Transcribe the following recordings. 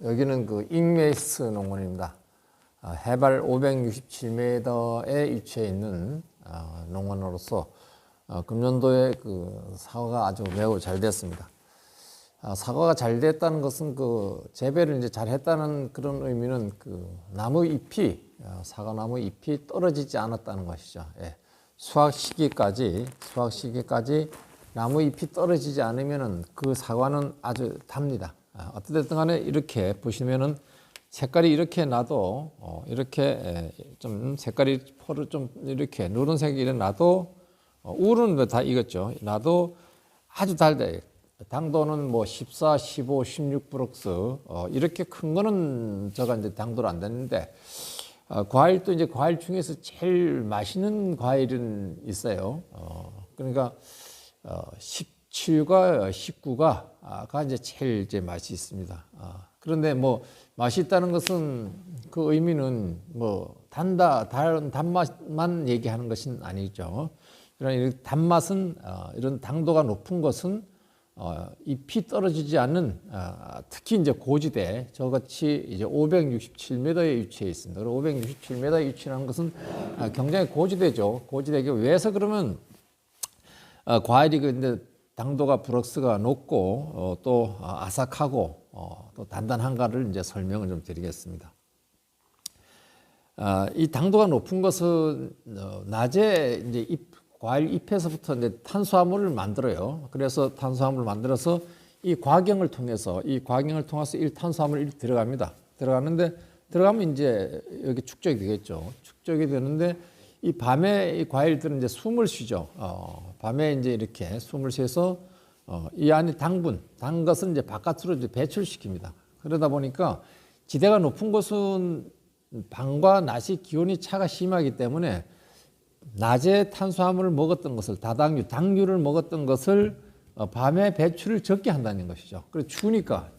여기는 그 잉메이스 농원입니다. 해발 567m에 위치해 있는 농원으로서 금년도에 그 사과가 아주 매우 잘 됐습니다. 사과가 잘 됐다는 것은 그 재배를 이제 잘 했다는 그런 의미는 그 나무 잎이 사과나무 잎이 떨어지지 않았다는 것이죠. 예. 수확 시기까지 나무 잎이 떨어지지 않으면은 그 사과는 아주 답니다. 어떻든 간에 이렇게 보시면은 색깔이 이렇게 나도 이렇게 좀 색깔이 포를 좀 이렇게 누런색이 이래 나도 우는 다 익었죠. 나도 아주 달달해요. 당도는 뭐 14, 15, 16 브럭스 이렇게 큰 거는 제가 이제 당도를 안 됐는데 과일도 이제 과일 중에서 제일 맛있는 과일은 있어요. 그러니까 17과 19가 이제 제일 이제 맛이 있습니다. 그런데 뭐 맛이 있다는 것은 그 의미는 뭐 다른 단맛만 얘기하는 것은 아니죠. 그러나 단맛은 이런 당도가 높은 것은 잎이 떨어지지 않는 특히 이제 고지대 저같이 이제 567m에 위치해 있습니다. 그리고 567m에 위치하는 것은 굉장히 고지대죠. 고지대가 왜서 그러면 과일이 근데 당도가 브럭스가 높고 또 아삭하고 또 단단한가를 이제 설명을 좀 드리겠습니다. 이 당도가 높은 것은 낮에 이제 과일 잎에서부터 이제 탄수화물을 만들어요. 그래서 탄수화물을 만들어서 이 과경을 통해서 이 탄수화물이 들어갑니다. 들어가면 이제 여기 축적이 되겠죠. 축적이 되는데 이 밤에 이 과일들은 이제 숨을 쉬죠. 밤에 이제 이렇게 숨을 쉬어서 이 안에 단 것은 이제 바깥으로 이제 배출시킵니다. 그러다 보니까 지대가 높은 곳은 밤과 낮이 기온이 차가 심하기 때문에 낮에 탄수화물을 먹었던 것을 당류를 먹었던 것을 밤에 배출을 적게 한다는 것이죠. 그래서 추우니까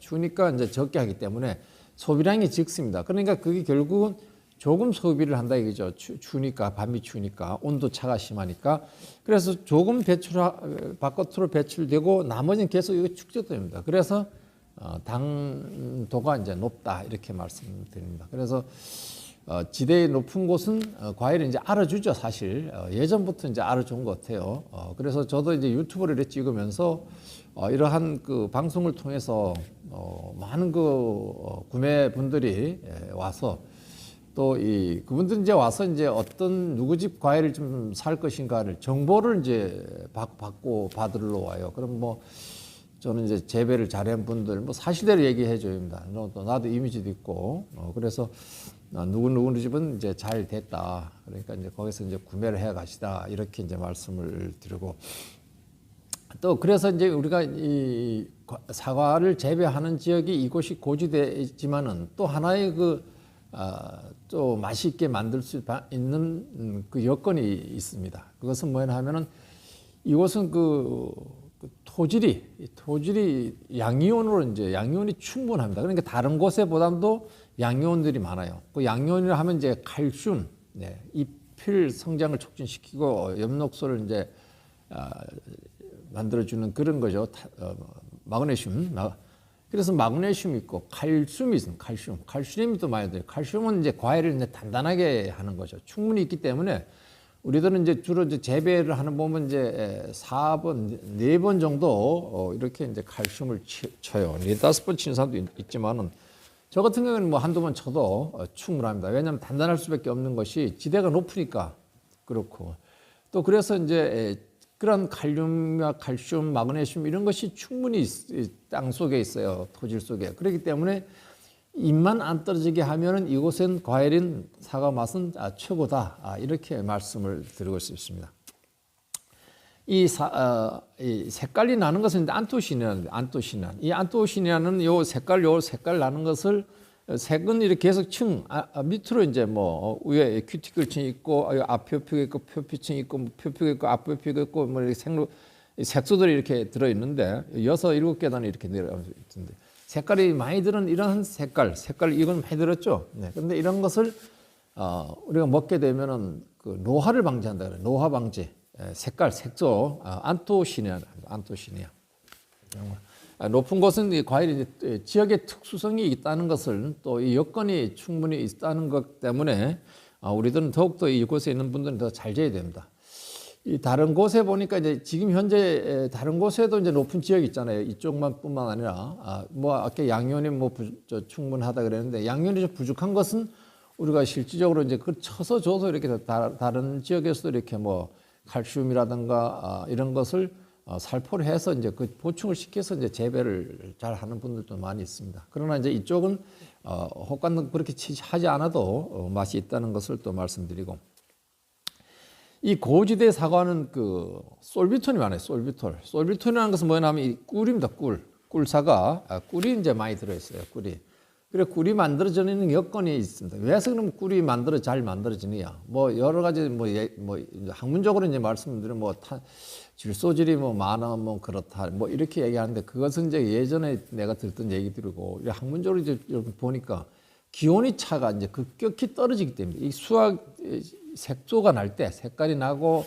이제 적게 하기 때문에 소비량이 적습니다. 그러니까 그게 결국은 조금 소비를 한다 이거죠. 추우니까 밤이 추우니까 온도 차가 심하니까 그래서 조금 바깥으로 배출되고 나머지는 계속 이거 축적됩니다. 그래서 당도가 이제 높다 이렇게 말씀드립니다. 그래서 지대의 높은 곳은 과일을 이제 알아주죠, 사실. 예전부터 이제 알아준 것 같아요. 그래서 저도 이제 유튜브를 이렇게 찍으면서 이러한 그 방송을 통해서 많은 그 구매분들이 와서 또 그분들 이제 와서 이제 어떤 누구 집 과일을 좀 살 것인가를 정보를 이제 받으러 와요. 그럼 뭐 저는 이제 재배를 잘한 분들 뭐 사실대로 얘기해 줘입니다. 또 나도 이미지도 있고 그래서 누구 집은 이제 잘 됐다. 그러니까 이제 거기서 이제 구매를 해 가시다. 이렇게 이제 말씀을 드리고 또 그래서 이제 우리가 이 사과를 재배하는 지역이 이곳이 고지대이지만은 또 하나의 또 맛있게 만들 수 있는 그 여건이 있습니다. 그것은 뭐냐 하면은 이곳은 그 토질이 양이온이 충분합니다. 그러니까 다른 곳에보다도 양이온들이 많아요. 그 양이온이라 하면 이제 칼슘, 잎을 성장을 촉진시키고 엽록소를 이제 만들어주는 그런 거죠. 마그네슘. 그래서 마그네슘이 있고 칼슘이 있습니다. 칼슘이 또 많이 들어요. 칼슘은 이제 과일을 이제 단단하게 하는 거죠. 충분히 있기 때문에 우리들은 이제 주로 이제 재배를 하는 보면 이제 4번 정도 이렇게 이제 칼슘을 쳐요. 4-5번 치는 사람도 있지만은 저 같은 경우는 뭐 한두 번 쳐도 충분합니다. 왜냐하면 단단할 수밖에 없는 것이 지대가 높으니까 그렇고 또 그래서 이제 그런 칼륨과 칼슘, 마그네슘 이런 것이 충분히 땅 속에 있어요. 토질 속에. 그렇기 때문에 잎만 안 떨어지게 하면은 이곳엔 과일인 사과 맛은 최고다. 이렇게 말씀을 드리고 싶습니다. 이 색깔이 나는 것은 안토시니아는 이 안토시니아는 요 색깔 나는 것을 색은 이렇게 계속 밑으로 이제 뭐 위에 큐티클층이 있고 앞표피가 있고 표피층이 있고 표피가 있고 앞표피가 있고 뭐 이렇게 색소들이 이렇게 들어 있는데 6, 7개단이 이렇게 내려가면서 있는데 색깔이 많이 들은 이런 색깔 이건 많이 들었죠. 네. 그런데 이런 것을 우리가 먹게 되면은 그 노화를 방지한다 그래요. 노화 방지. 색소 안토시니아. 높은 곳은 이 과일이 이제 지역의 특수성이 있다는 것을 또 이 여건이 충분히 있다는 것 때문에 우리들은 더욱더 이곳에 있는 분들은 더 잘 지어야 됩니다. 이 다른 곳에 보니까 이제 지금 현재 다른 곳에도 이제 높은 지역이 있잖아요. 이쪽만뿐만 아니라 뭐 아까 양면이 뭐 충분하다 그랬는데 양면이 좀 부족한 것은 우리가 실질적으로 이제 그 쳐서 줘서 이렇게 다른 지역에서도 이렇게 뭐 칼슘이라든가 이런 것을 살포를 해서 이제 그 보충을 시켜서 이제 재배를 잘 하는 분들도 많이 있습니다. 그러나 이제 이쪽은 혹간은 그렇게 하지 않아도 맛이 있다는 것을 또 말씀드리고, 이 고지대 사과는 그 솔비톨이 많아요. 솔비톨이라는 것은 뭐냐면 이 꿀입니다. 꿀사과. 꿀이 이제 많이 들어있어요. 꿀이. 그래 꿀이 만들어지는 여건이 있습니다. 왜서 그러면 꿀이 잘 만들어지느냐? 뭐 여러 가지 뭐 학문적으로 이제 말씀드리면 뭐 질소질이 뭐 많아 뭐 그렇다 뭐 이렇게 얘기하는데, 그것은 이제 예전에 내가 듣던 얘기들이고, 학문적으로 이제 보니까 기온이 차가 이제 급격히 떨어지기 때문에 이 수확 색소가 날 때 색깔이 나고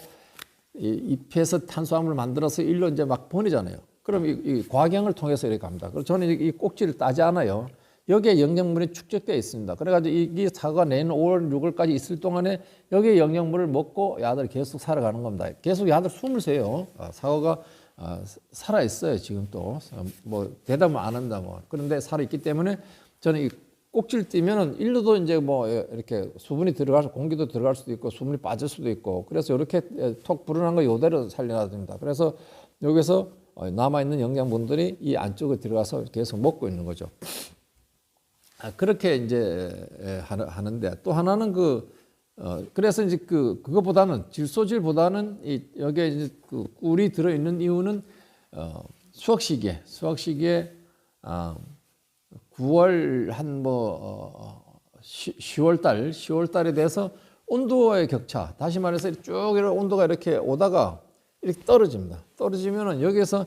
잎에서 탄수화물을 만들어서 일로 이제 막 보내잖아요. 그럼 이 과경을 통해서 이렇게 갑니다. 그래서 저는 이 꼭지를 따지 않아요. 여기에 영양분이 축적되어 있습니다. 그래가지고 이 사과가 내년 5월, 6월까지 있을 동안에 여기에 영양분을 먹고 야들이 계속 살아가는 겁니다. 계속 야들 숨을 쉬어요. 사과가 살아 있어요. 지금 또 뭐 대답을 안 한다 뭐. 그런데 살아 있기 때문에 저는 이 꼭지를 띄면은 일로도 이제 뭐 이렇게 수분이 들어가서 공기도 들어갈 수도 있고 수분이 빠질 수도 있고, 그래서 이렇게 톡 불어난 거 이대로 살려놔야 됩니다. 그래서 여기서 남아있는 영양분들이 이 안쪽에 들어가서 계속 먹고 있는 거죠. 그렇게 이제 하는데, 또 하나는 그래서 이제 그거보다는 질소질보다는 여기에 이제 그 꿀이 들어있는 이유는 수확 시기에 9월 한 10월 달에 돼서 온도의 격차, 다시 말해서 쭉 이렇게 온도가 이렇게 오다가 이렇게 떨어집니다. 떨어지면은 여기서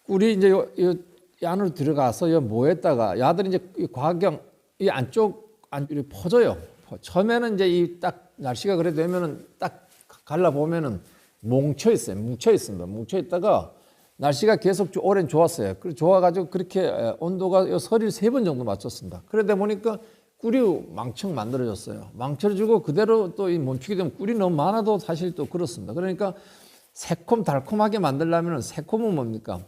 꿀이 이제 이 안으로 들어가서 이 모에다가 야들이 이제 이 과경 이 안쪽 퍼져요. 처음에는 이제 이 딱 날씨가 그래 되면은 딱 갈라 보면은 뭉쳐 있습니다. 뭉쳐 있다가 날씨가 계속 오랜 좋았어요. 그래서 좋아가지고 그렇게 온도가 서리를 3번 정도 맞췄습니다. 그러다 보니까 꿀이 망청 만들어졌어요. 망쳐지고 그대로 또 이 멈추게 되면 꿀이 너무 많아도 사실 또 그렇습니다. 그러니까 새콤 달콤하게 만들려면 새콤은 뭡니까?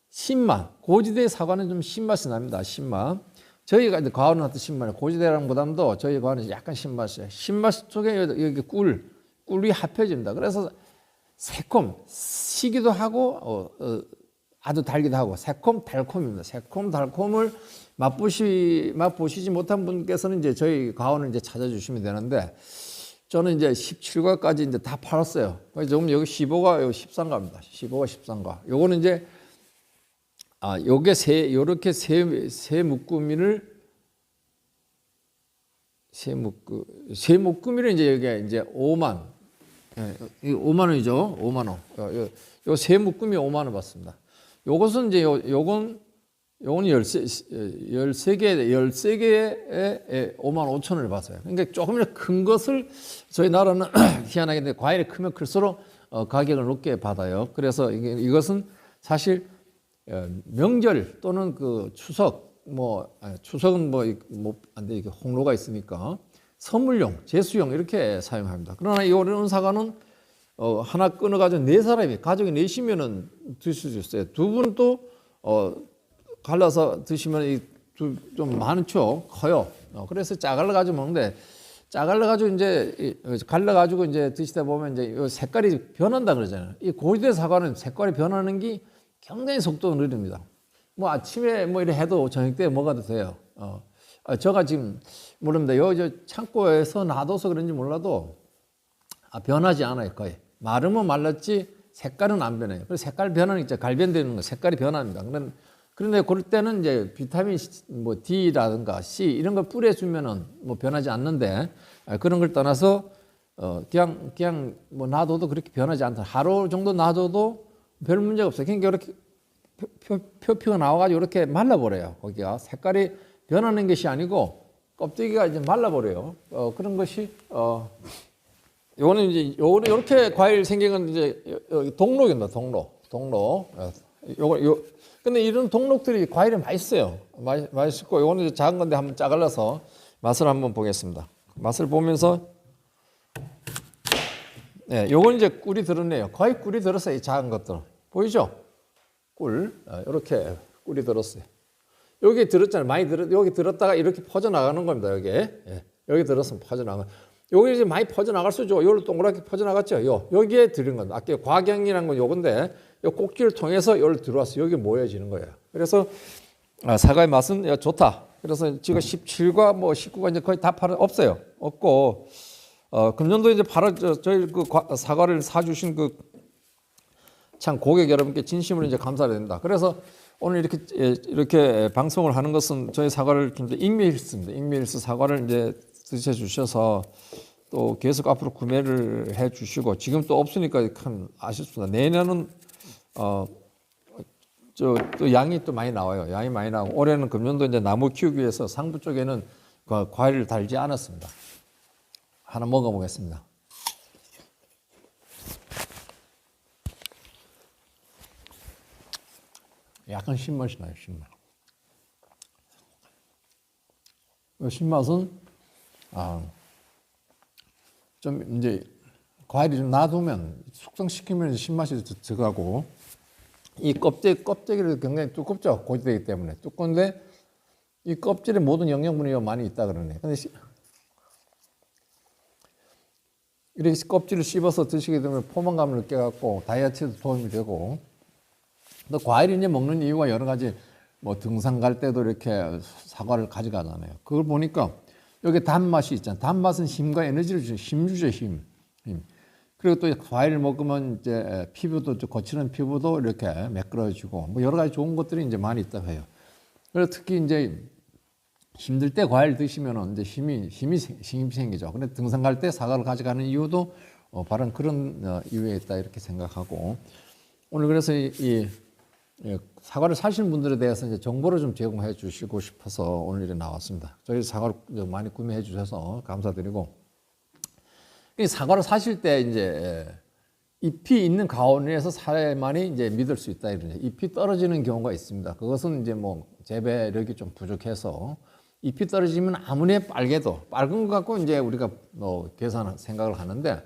신맛. 고지대 사과는 좀 신맛이 납니다. 신맛. 저희가 이제 과원은 어떤 신맛이에요. 고지대랑 보담도 저희 과원은 약간 신맛이에요. 신맛 속에 여기 꿀이 합해집니다. 그래서 새콤, 시기도 하고 아주 달기도 하고 새콤 달콤입니다. 새콤 달콤을 맛보시지 못한 분께서는 이제 저희 과원을 이제 찾아주시면 되는데, 저는 이제 17과까지 이제 다 팔았어요. 지금 여기 15과 여기 13과입니다. 15과 13과. 요거는 이제 요게 요렇게 세 묶음이를 세 묶음이를 이제 여기 이제 5만. 이 5만 원이죠. 5만 원. 요 세 묶음이 5만 원 받습니다. 요것은 이제 요건 13개에 5만 5천 원을 받아요. 그러니까 조금이라도 큰 것을 저희 나라는 희한하게 과일이 크면 클수록 가격을 높게 받아요. 그래서 이것은 사실 명절 또는 그 추석 추석은 안 돼, 이게 홍로가 있으니까 선물용, 제수용 이렇게 사용합니다. 그러나 이런 사과는 하나 끊어가지고 4사람이 가족이 4시면은 드실 수 있어요. 2분도 갈라서 드시면 좀 많죠, 커요. 그래서 짜갈라가지고 먹는데, 짜갈라가지고 이제 갈라가지고 이제 드시다 보면 이제 색깔이 변한다 그러잖아요. 이 고지대 사과는 색깔이 변하는 게 굉장히 속도가 느립니다. 뭐 아침에 이래 해도 저녁 때 먹어도 돼요. 제가 지금 모릅니다. 저 창고에서 놔둬서 그런지 몰라도 변하지 않아요, 거의. 마르면 말랐지 색깔은 안 변해요. 그래서 색깔 변하는 게 갈변되는 거, 색깔이 변합니다. 그런데 그럴 때는 이제 비타민 D라든가 C 이런 걸 뿌려주면은 변하지 않는데, 그런 걸 떠나서 그냥 놔둬도 그렇게 변하지 않다. 하루 정도 놔둬도 별 문제가 없어요. 그러니까 이렇게 표피가 나와가지고 이렇게 말라버려요. 거기가 색깔이 변하는 것이 아니고 껍데기가 이제 말라버려요. 그런 것이 요거는 이제 이렇게 과일 생긴 건 이제 동록입니다. 동록. 근데 이런 동록들이 과일이 맛있어요. 맛있고, 요거는 작은 건데 한번 짜갈라서 맛을 한번 보겠습니다. 맛을 보면서, 네, 요건 이제 꿀이 들었네요. 거의 꿀이 들었어요. 이 작은 것들. 보이죠? 꿀. 이렇게 꿀이 들었어요. 여기 들었잖아요. 많이 여기 들었다가 이렇게 퍼져나가는 겁니다. 여기 들었으면 퍼져나가. 여기 이제 많이 퍼져나갈 수 있죠. 여기로 동그랗게 퍼져나갔죠. 여기에 들은 건, 아까 과경이라는 건 요건데, 요 꼭지를 통해서 여기로 들어와서 여기 모여지는 거예요. 그래서 사과의 맛은 좋다. 그래서 지금 17과 뭐 19가 이제 거의 다 없어요. 없고, 금년도 이제 저희 그 사과를 사주신 참 고객 여러분께 진심으로 이제 감사를 드립니다. 그래서 오늘 이렇게 방송을 하는 것은 저희 사과를 익미힐스입니다. 익미힐스 사과를 이제 드셔주셔서 또 계속 앞으로 구매를 해주시고, 지금 또 없으니까 참 아쉽습니다. 내년은 또 양이 또 많이 나와요. 양이 많이 나오고, 올해는 금년도 이제 나무 키우기 위해서 상부 쪽에는 과일을 달지 않았습니다. 하나 먹어보겠습니다. 약간 신맛이 나요, 신맛. 신맛은, 좀 이제 과일이 좀 놔두면, 숙성시키면 신맛이 들어가고, 이 껍데기를 굉장히 두껍죠. 고지되기 때문에. 두꺼운데, 이 껍질에 모든 영양분이 많이 있다 그러네. 근데 이렇게 껍질을 씹어서 드시게 되면 포만감을 느껴갖고 다이어트에도 도움이 되고, 또 과일을 이제 먹는 이유가 여러 가지, 뭐 등산 갈 때도 이렇게 사과를 가져가잖아요. 그걸 보니까 여기 단맛이 있잖아요. 단맛은 힘과 에너지를 주죠. 힘 주죠, 힘. 그리고 또 과일을 먹으면 이제 피부도, 거칠은 피부도 이렇게 매끄러지고, 뭐 여러 가지 좋은 것들이 이제 많이 있다고 해요. 그래서 특히 이제 힘들 때 과일 드시면은 이제 힘이 생기죠. 근데 등산 갈 때 사과를 가져가는 이유도 바로 그런 이유에 있다 이렇게 생각하고, 오늘 그래서 이 사과를 사시는 분들에 대해서 이제 정보를 좀 제공해 주시고 싶어서 오늘 이렇게 나왔습니다. 저희 사과를 많이 구매해 주셔서 감사드리고, 이 사과를 사실 때 이제 잎이 있는 가온에서 사야만이 이제 믿을 수 있다 이러죠. 잎이 떨어지는 경우가 있습니다. 그것은 이제 뭐 재배력이 좀 부족해서, 잎이 떨어지면 아무리 빨개도 빨간 것 갖고 이제 우리가 생각을 하는데,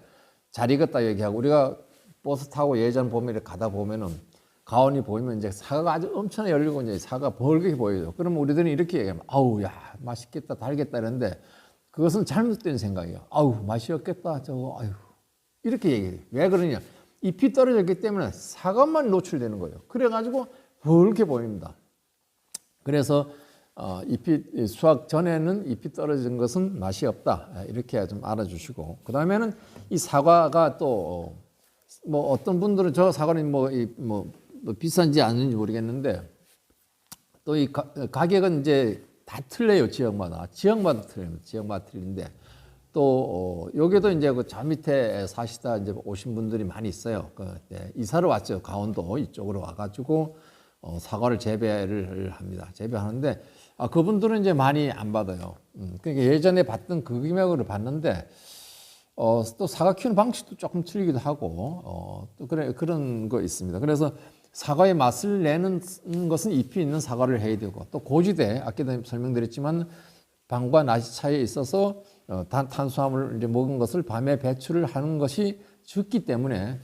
잘 익었다 얘기하고, 우리가 버스 타고 예전 봄에 가다 보면은 가온이 보이면 이제 사과가 아주 엄청나게 열리고 이제 사과가 벌겋게 보여요. 그러면 우리들은 이렇게 얘기하면, 아우, 야, 맛있겠다, 달겠다 이러는데, 그것은 잘못된 생각이에요. 아우, 맛이 없겠다, 저거, 아유. 이렇게 얘기해요. 왜 그러냐? 잎이 떨어졌기 때문에 사과만 노출되는 거예요. 그래가지고 벌겋게 보입니다. 그래서 잎이 수확 전에는 잎이 떨어진 것은 맛이 없다. 이렇게 좀 알아주시고, 그 다음에는 이 사과가 또 뭐 어떤 분들은 저 사과는 뭐 비싼지 아닌지 모르겠는데, 또 이 가격은 이제 다 틀려요. 지역마다 틀립니다. 지역마다 틀린데, 또 여기도 이제 저 밑에 사시다 이제 오신 분들이 많이 있어요. 이사를 왔죠. 강원도 이쪽으로 와가지고 사과를 재배를 합니다. 재배하는데, 그분들은 이제 많이 안 받아요. 그러니까 예전에 받던 그 금액으로 받는데, 또 사과 키우는 방식도 조금 틀리기도 하고, 또 그런 거 있습니다. 그래서 사과의 맛을 내는 것은 잎이 있는 사과를 해야 되고, 또 고지대, 아까도 설명드렸지만 밤과 낮의 차이에 있어서 탄수화물을 이제 먹은 것을 밤에 배출을 하는 것이 적기 때문에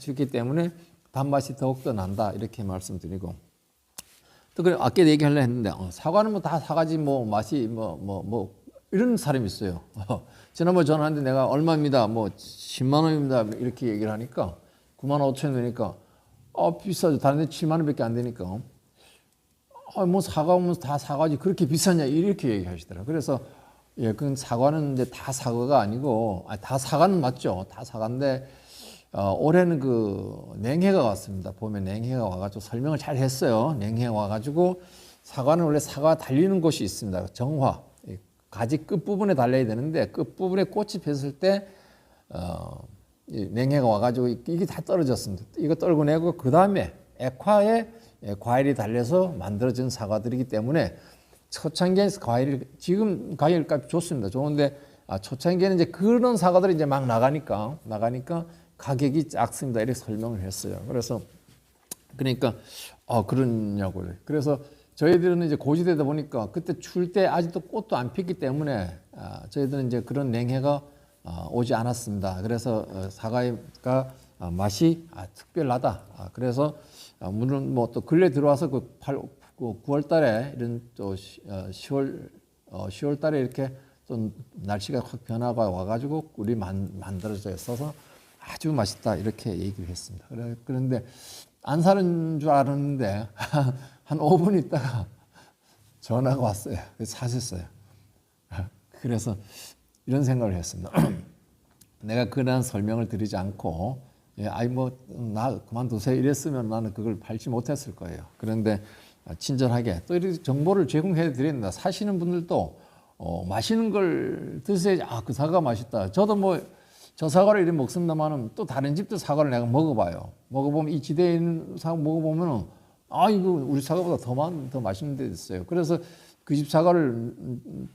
단맛이 더욱더 난다 이렇게 말씀드리고, 또 그래 아까 얘기하려 했는데, 사과는 뭐 다 사과지 뭐 맛이 뭐 이런 사람이 있어요. 지난번에 전화하는데 내가 얼마입니다, 뭐 10만 원입니다 이렇게 얘기를 하니까 9만 5천 원이니까 비싸죠. 다른 데 7만 원밖에 안 되니까 뭐 사과면 다 사과지 그렇게 비싸냐 이렇게 얘기하시더라고요. 그래서 그건 사과는 이제 다 사과가 아니고, 다 사과는 맞죠. 다 사과인데 올해는 그 냉해가 왔습니다. 봄에 냉해가 와가지고 설명을 잘 했어요. 냉해가 와가지고 사과는 원래 사과 달리는 곳이 있습니다. 정화. 가지 끝부분에 달려야 되는데 끝부분에 꽃이 폈을 때 냉해가 와가지고 이게 다 떨어졌습니다. 이거 떨궈내고 그 다음에 액화에 과일이 달려서 만들어진 사과들이기 때문에 초창기에 과일이 지금 과일값이 좋습니다. 좋은데 초창기에는 이제 그런 사과들이 이제 막 나가니까 가격이 작습니다. 이렇게 설명을 했어요. 그래서 그러니까 그러냐고요. 그래서 저희들은 이제 고지대다 보니까 그때 추울 때 아직도 꽃도 안 피기 때문에 저희들은 이제 그런 냉해가 오지 않았습니다. 그래서 사과가 맛이 특별하다. 그래서 물론 뭐 또 근래 들어와서 그 9월 달에 이런 또 10월 달에 이렇게 좀 날씨가 확 변화가 와가지고 꿀이 만들어져 있어서 아주 맛있다 이렇게 얘기를 했습니다. 그런데 안 사는 줄 알았는데 한 5분 있다가 전화가 왔어요. 그래서 사셨어요. 그래서 이런 생각을 했습니다. 내가 그런 설명을 드리지 않고 나 그만두세요 이랬으면 나는 그걸 팔지 못했을 거예요. 그런데 친절하게 또 이렇게 정보를 제공해 드립니다. 사시는 분들도 맛있는 걸 드세요. 그 사과 맛있다. 저도 뭐 저 사과를 이렇게 먹습니다만은 또 다른 집들 사과를 내가 먹어봐요. 먹어보면 이 지대에 있는 사과 먹어보면은 이거 우리 사과보다 더 맛있는 데 있어요. 그래서 그 집 사과를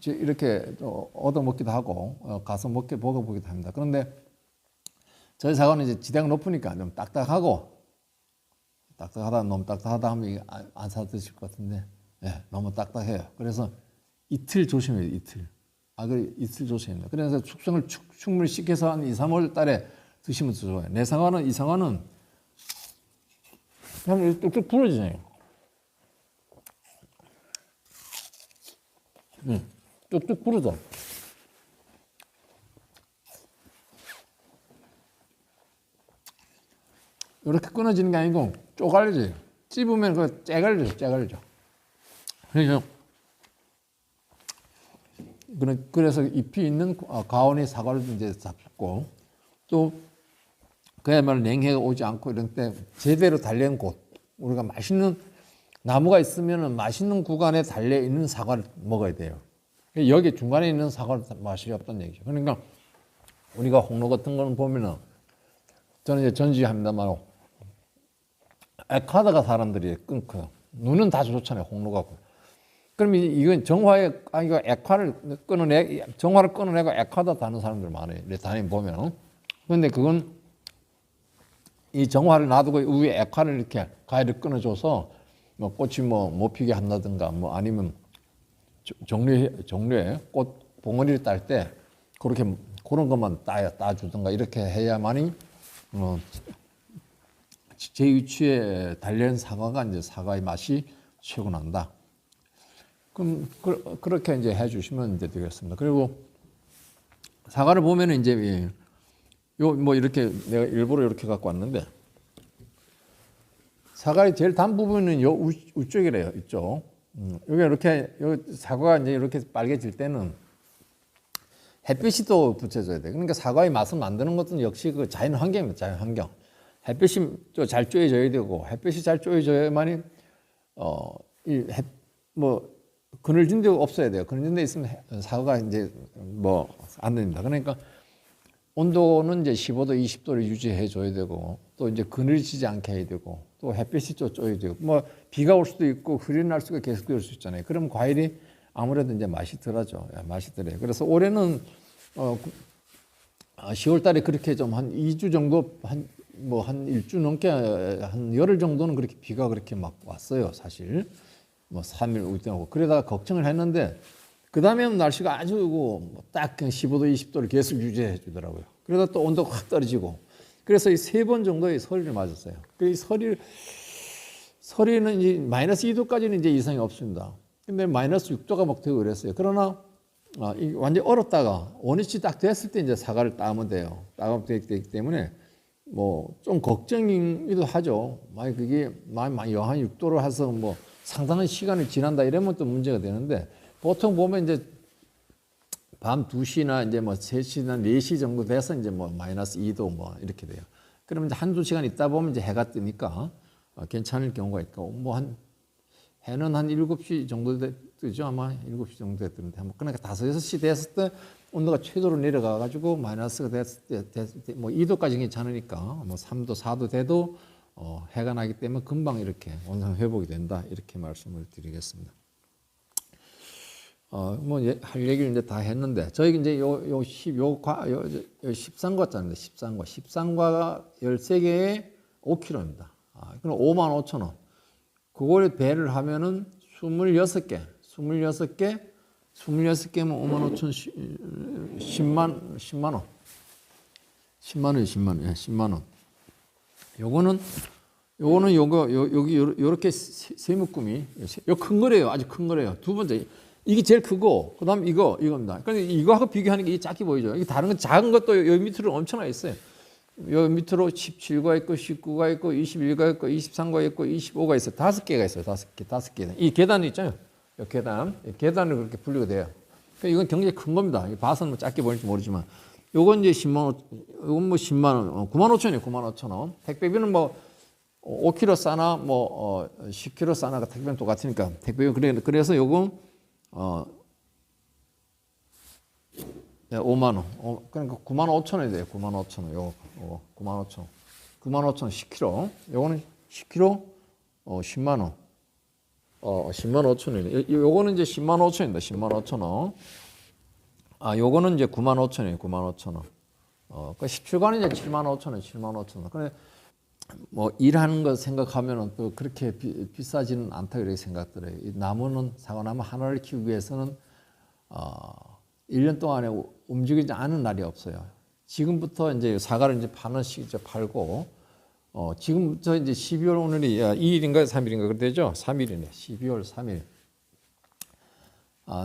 이렇게 얻어 먹기도 하고 가서 먹어보기도 합니다. 그런데 저희 사과는 이제 지대가 높으니까 좀 너무 딱딱하다 하면 안 사 드실 것 같은데 너무 딱딱해요. 그래서 이틀 조심해요. 이틀. 이틀 조심해요. 그래서 숙성을 충분히 시켜서 한 2, 3월 달에 드시면 좋아요. 이 사과는 그냥 뚝뚝 부러지잖아요. 뚝뚝 부러져. 이렇게 끊어지는 게 아니고 쪼갈려져요. 찝으면 그 째갈려져. 그래서 잎이 있는 가온의 사과를 이제 잡고 또 그야말로 냉해가 오지 않고 이런 때 제대로 달린 곳 우리가 맛있는 나무가 있으면 맛있는 구간에 달려 있는 사과를 먹어야 돼요. 여기 중간에 있는 사과는 맛이 없다는 얘기죠. 그러니까 우리가 홍로 같은 거는 보면은 저는 이제 전지합니다만 액화다가 사람들이 끊고요. 눈은 다 좋잖아요. 홍로가. 그럼 이건 정화를 끊어내고 액화다 다는 사람들 많아요. 다니면 보면. 그런데 그건 이 정화를 놔두고 위에 액화를 이렇게 가위를 끊어줘서 뭐 꽃이 못 피게 한다든가 아니면 종류에 꽃 봉오리를 딸 때 그런 것만 따주든가 이렇게 해야만이 제 위치에 달려있는 사과가 이제 사과의 맛이 최고 난다. 그럼 그렇게 이제 해주시면 이제 되겠습니다. 그리고 사과를 보면은 이제 이렇게 내가 일부러 이렇게 갖고 왔는데 사과의 제일 단 부분은 우쪽이래요. 이쪽. 여기 이렇게 사과가 이제 이렇게 빨개질 때는 햇빛이 또 붙여줘야 돼. 그러니까 사과의 맛을 만드는 것은 역시 그 자연 환경입니다. 자연 환경. 햇빛이 또 잘 쬐어져야 되고 햇빛이 잘 쬐어져야만이 그늘진 데가 없어야 돼요. 그늘진 데 있으면 사과가 이제 안 됩니다. 그러니까 온도는 이제 15도, 20도를 유지해 줘야 되고 또 이제 그늘지지 않게 해야 되고 또 햇빛이 좀 쬐어야 되고 비가 올 수도 있고 흐린 날 수가 계속 될 수 있잖아요. 그럼 과일이 아무래도 이제 맛이 덜하죠. 맛이 덜해요. 그래서 올해는 10월 달에 그렇게 좀 한 2주 정도 한 일주 넘게 한 열흘 정도는 그렇게 비가 그렇게 막 왔어요. 사실 3일 우등하고 그러다가 걱정을 했는데 그 다음에는 날씨가 아주 딱 15도, 20도를 계속 유지해 주더라고요. 그러다 또 온도가 확 떨어지고 그래서 이 3번 정도의 서리를 맞았어요. 그 서리는 이제 마이너스 2도까지는 이제 이상이 없습니다. 근데 마이너스 6도가 막 되고 그랬어요. 그러나 완전히 얼었다가 원위치 딱 됐을 때 이제 사과를 따면 돼요. 따면 되기 때문에 좀 걱정이기도 하죠. 만약 그게 영하 6도로 해서 상당한 시간이 지난다 이러면 또 문제가 되는데 보통 보면 이제 밤 2시나 이제 3시나 4시 정도 돼서 이제 마이너스 2도 이렇게 돼요. 그러면 이제 한두 시간 있다 보면 이제 해가 뜨니까 괜찮을 경우가 있고 해는 한 7시 정도 뜨죠. 아마 7시 정도 뜨는데 그러니까 5, 6시 됐을 때 온도가 최저로 내려가 가지고 마이너스가 됐을 때 2도까지 괜찮으니까 3도, 4도 돼도 해가 나기 때문에 금방 이렇게 원상 회복이 된다. 이렇게 말씀을 드리겠습니다. 할 얘기를 이제 다 했는데 저희 이제 요 13과짜리인데 13과가 13개에 5kg입니다. 그럼 55,000원. 그거를 배를 하면은 26개. 26개면 55,000원 10만 원. 10만 원. 요거는 여기 요렇게 세묶음이 요 큰 거래요. 아주 큰 거래요. 두 번째 이게 제일 크고 그다음 이겁니다. 그러니까 이거하고 비교하는 게 작게 보이죠. 이게 다른 건 작은 것도 여기 밑으로 엄청나 있어요. 요 밑으로 17가 있고 19가 있고 21가 있고 23가 있고 25가 있어요. 5개가 있어요. 5개. 이 계단 있잖아요. 이 계단을 그렇게 분류가 돼요. 그러니까 이건 굉장히 큰 겁니다. 봐서는 뭐 작게 보일지 모르지만 요건 이제 10만 원, 요건 뭐 10만 원, 9만 5천이에요. 9만 5천 원. 택배비는 뭐 5kg 싸나 뭐 10kg 싸나가 택배는 똑같으니까 택배비 그래서 요건 5만 원. 그러니까 9만 5천 원이 돼요. 9만 5천 원. 요거 9만 5천 원. 9만 5천 원 10kg. 요거는 10kg 10만 원. 10만 5천 원이네. 요거는 이제 10만 5천입니다. 10만 5천 원. 요거는 이제 9만 5천 원이에요. 9만 5천 원. 그 17관은 이제 7만 5천 원, 7만 5천 원. 근데 뭐 일하는 거 생각하면은 또 그렇게 비싸지는 않다 이렇게 생각들어요. 이 나무는 사과나무 하나를 키우기 위해서는 1년 동안에 움직이지 않은 날이 없어요. 지금부터 이제 사과를 이제 반 원씩 이제 팔고 지금부터 이제 12월 오늘이 2일인가 3일인가 그러죠? 3일이네. 12월 3일.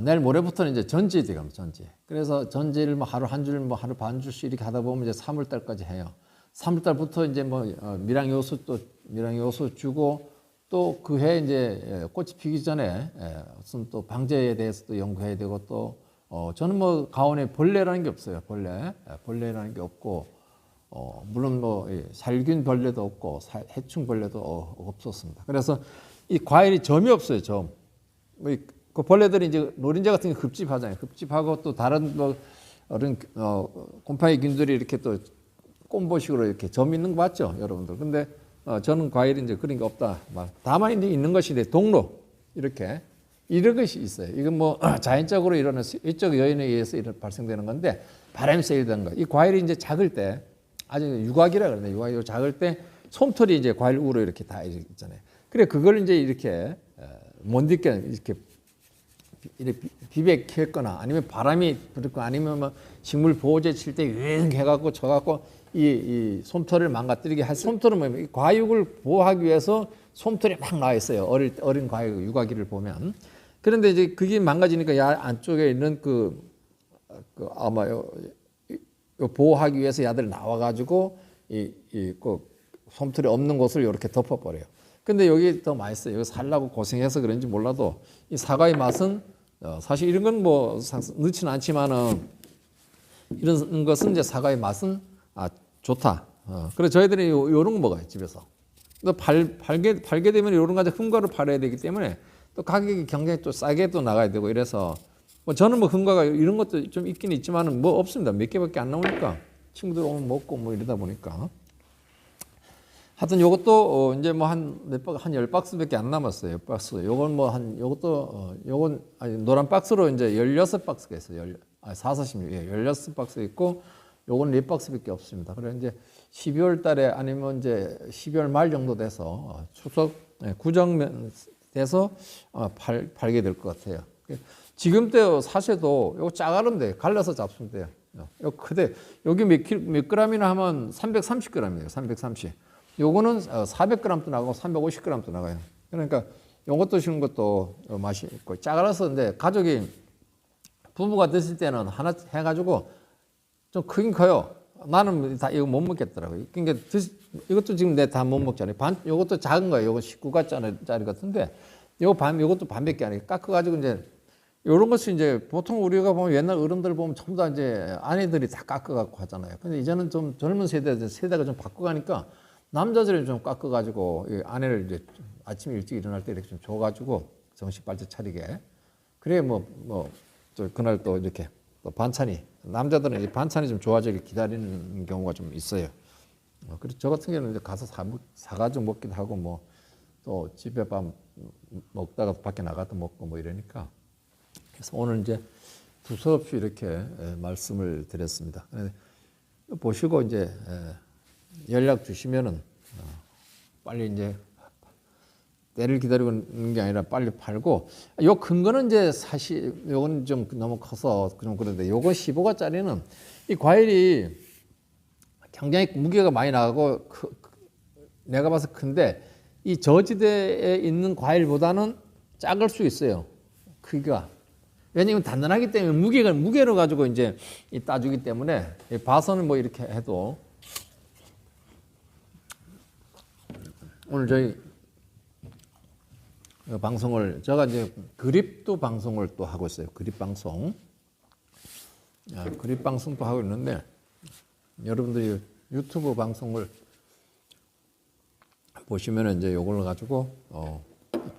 내일 모레부터는 이제 전지에 들어갑니다. 전지. 그래서 전지를 뭐 하루 한 줄, 뭐 하루 반 줄씩 이렇게 하다 보면 이제 3월 달까지 해요. 3월 달부터 이제 뭐 밀양요소 주고 또 그 해 이제 꽃이 피기 전에 무슨 또 방제에 대해서 또 연구해야 되고 또 저는 뭐 가온에 벌레라는 게 없어요. 벌레라는 게 없고 물론 뭐 살균 벌레도 없고 해충 벌레도 없었습니다. 그래서 이 과일이 점이 없어요. 점. 그 벌레들이 이제 노린자 같은 게 흡집하잖아요. 흡집하고 또 다른 뭐 곰팡이균들이 이렇게 또 꼼보식으로 이렇게 점 있는 거 맞죠, 여러분들? 근데 저는 과일이 이제 그런 게 없다. 다만 이제 있는 것이 동로 이렇게 이런 것이 있어요. 이건 뭐 자연적으로 일어나는 일적 요인에 의해서 발생되는 건데 바람이 세일되는 거. 이 과일이 이제 작을 때 아주 유곽이라 그러는데 유곽이 작을 때 솜털이 이제 과일 우로 이렇게 다 있잖아요. 그래 그걸 이제 이렇게 못 잊게 이렇게 비백했거나 아니면 바람이 불었거나 아니면 뭐 식물 보호제 칠 때 유행 해갖고 쳐갖고 이 솜털을 망가뜨리게 할 솜털은 뭐냐면 과육을 보호하기 위해서 솜털이 막 나와 있어요. 어린 과육 유과기를 보면. 그런데 이제 그게 망가지니까 야 안쪽에 있는 아마 요 보호하기 위해서 야들 나와가지고 그 솜털이 없는 곳을 이렇게 덮어버려요. 근데 여기 더 맛있어요. 여기 살라고 고생해서 그런지 몰라도 이 사과의 맛은 사실 이런 건 뭐 넣지는 않지만은 이런 것은 이제 사과의 맛은 좋다. 그래서 저희들이 요런 거 먹어요 집에서. 또 팔게 되면 요런 가지 흠과를 팔아야 되기 때문에 또 가격이 굉장히 또 싸게 또 나가야 되고 이래서 뭐 저는 뭐 흠과가 이런 것도 좀 있긴 있지만은 뭐 없습니다. 몇 개밖에 안 나오니까 친구들 오면 먹고 뭐 이러다 보니까. 하여튼 요것도 이제 뭐 한 10박스밖에 안 남았어요. 10박스. 요건 뭐 요건 노란 박스로 이제 16박스가 있어요. 446. 16박스 있고 요건 4박스밖에 없습니다. 그래 이제 12월 달에 아니면 이제 12월 말 정도 돼서 추석 구정 돼서 팔게 될 것 같아요. 지금 때 사셔도 요거 작아른데 갈라서 잡수면 돼요. 요 크대. 여기 몇 그램이나 하면 330g이에요. 330. 요거는 400g도 나가고 350g도 나가요. 그러니까 요것도 주는 것도 맛이 있고 작아서 근데 가족이 부부가 드실 때는 하나 해가지고 좀 크긴 커요. 나는 다 이거 못 먹겠더라고요. 그러니까 이것도 지금 내 다 못 먹잖아요. 요것도 작은 거예요. 요거 19가짜리 같은데 요것도 반밖에 안 해요. 깎아가지고 이제 요런 것이 이제 보통 우리가 보면 옛날 어른들 보면 전부 다 이제 아내들이 다 깎아갖고 하잖아요. 근데 이제는 좀 젊은 세대가 좀 바꿔가니까 남자들이 좀 깎아가지고 아내를 이제 아침에 일찍 일어날 때 이렇게 좀 줘가지고 정식 발제 차리게. 그래 또 그날 또 이렇게 또 반찬이 남자들은 이제 반찬이 좀 좋아지길 기다리는 경우가 좀 있어요. 그래서 저 같은 경우는 이제 가서 사가지고 먹기도 하고 뭐 또 집에 밥 먹다가 밖에 나가도 먹고 뭐 이러니까. 그래서 오늘 이제 두서없이 이렇게 말씀을 드렸습니다. 보시고 이제 연락 주시면은 빨리 이제 때를 기다리고 있는 게 아니라 빨리 팔고 요 큰 거는 이제 사실 요건 좀 너무 커서 좀 그런데 요거 15가짜리는 이 과일이 굉장히 무게가 많이 나가고 내가 봐서 큰데 이 저지대에 있는 과일보다는 작을 수 있어요. 크기가. 왜냐면 단단하기 때문에 무게로 가지고 이제 따주기 때문에 봐서는 뭐 이렇게 해도 오늘 저희 방송을 제가 이제 그립도 방송을 또 하고 있어요. 그립 방송. 그립 방송도 하고 있는데 여러분들이 유튜브 방송을 보시면 이제 요걸 가지고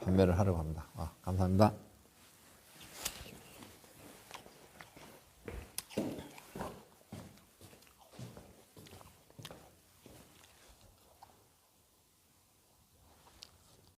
판매를 하려고 합니다. 감사합니다.